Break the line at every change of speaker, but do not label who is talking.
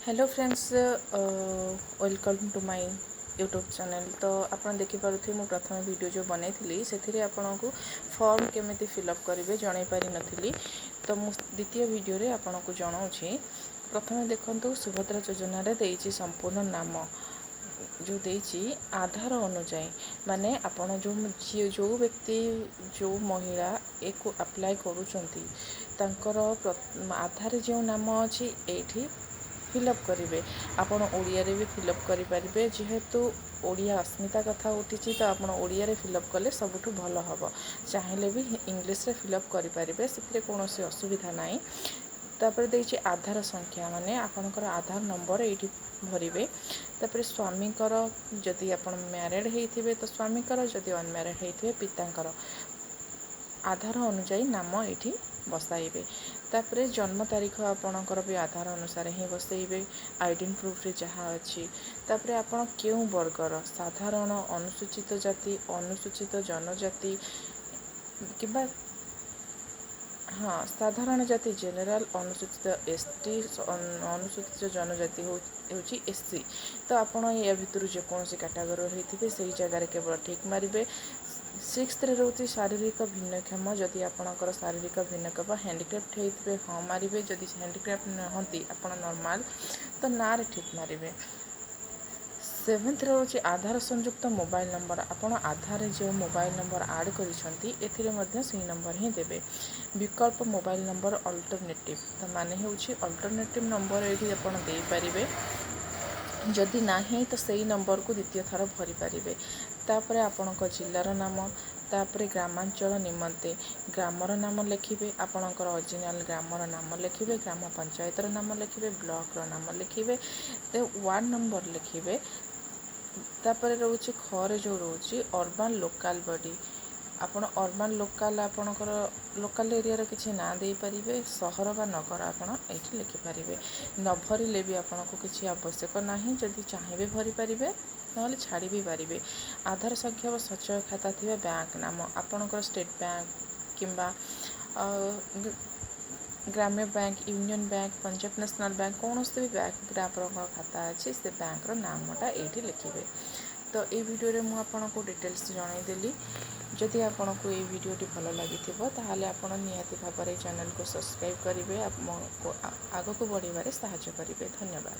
Hello friends, welcome to my YouTube channel. तो आप देखिपे मु प्रथम वीडियो जो बनई से आपको फॉर्म केमी फिलअप करेंगे जन पारि नी। तो मु द्वितीय वीडियो रे आपको जनाऊँगी। प्रथम देखु सुभद्रा योजना देती संपूर्ण नाम जो देती आधार अनुजाई माने आपण जो व्यक्ति जो महिला एक अप्लाई करुँच आधार जो नाम अच्छी ये फिलअप करेंगे। आपण ओडिया रे भी फिलअप करें जेहेतु ओडिया अस्मिता कथा उठी तो आप ओडिया फिलअप कले सबुठ भल हम। चाहिए भी इंग्लिश रे फिलअप करेंगे से कौन असुविधा ना। तापर देखिए आधार संख्या माने आपणकर आधार नंबर ये भरवे। तापर स्वामीकर जदि आप मैरिड होते तो स्वामीकर जदि अनमैरिड होते पितांकर आधार अनुजाई नाम ये बसाइबे। तापर जन्म तारीख आपणकर भी आधार अनुसार ही बसइबे। आइडेंट प्रूफ रे जहाँ अच्छी तापर आपण केउ वर्गर साधारण अनुसूचित जाति अनुसूचित जनजाति किबा हाँ साधारण जाति जेनेराल अनुसूचित एसटी अनुसूचित जनजाति होची एससी। तो आपण या भितर जेकोसी कैटेगरी होते से जगार केवल ठीक मारे। 6th रे रोचे शारीरिक भिन्नक्षम जदि आपणकर शारीरिक भिन्नक्षम हैंडिक्राफ्ट होते हाँ मारे। जदि हैंडिक्राफ्ट नहंती आपण नॉर्मल तो ना रे ठीक मारे। 7th रे रोचे आधार संयुक्त मोबाइल नंबर आपण आधार जो मोबाइल नंबर ऐड करिसंती एथिरे मध्य सही नंबर ही देबे। विकल्प मोबाइल नंबर अल्टरनेटिव तो माने होची अल्टरनेटिव नंबर एठी आपण दे परिबे। जदि नाही तो सही नंबर को द्वितीय थर भरी पारिबे। तापर आपणक जिल्लार नाम तापर ग्रामांचल निमंते ग्रामर नाम लिखिबे। आपणकर ओरिजिनल ग्रामर नाम लिखिबे, ग्राम पंचायतर नाम लिखिबे, ब्लॉक नाम लिखिबे, तो वार्ड नंबर लिखिबे। तापर रोचे खरे जो रोचे अर्बन लोकल बॉडी आपण अर्बन लोकल आपणकर लोकल एरिया किसी ना दे पारिबे। सहर बा नगर आपण एठी लिखि पारिबे। न भरिले भी आपनको किसी आवश्यक नाही। जदि चाहिए भरी पारिबे नहले छाड़ी भी पारिबे। आधार संख्या व सचय खाता थिबा बैंक नाम आपणकर स्टेट बैंक किंबा ग्राम्य bank, union bank, Punjab national bank कौन भी बैंक आपंकर खाता अच्छी से बैंक नामटा ये लिखे। तो ये वीडियो रे मुझे आपको डिटेल्स जनईदेली। जदि आपन को ये वीडियोटी भल लगी ताहले आपण निहाती भाव चैनल को सब्सक्राइब करेंगे, आग को बढ़ारे साहाय्य करेंगे। धन्यवाद।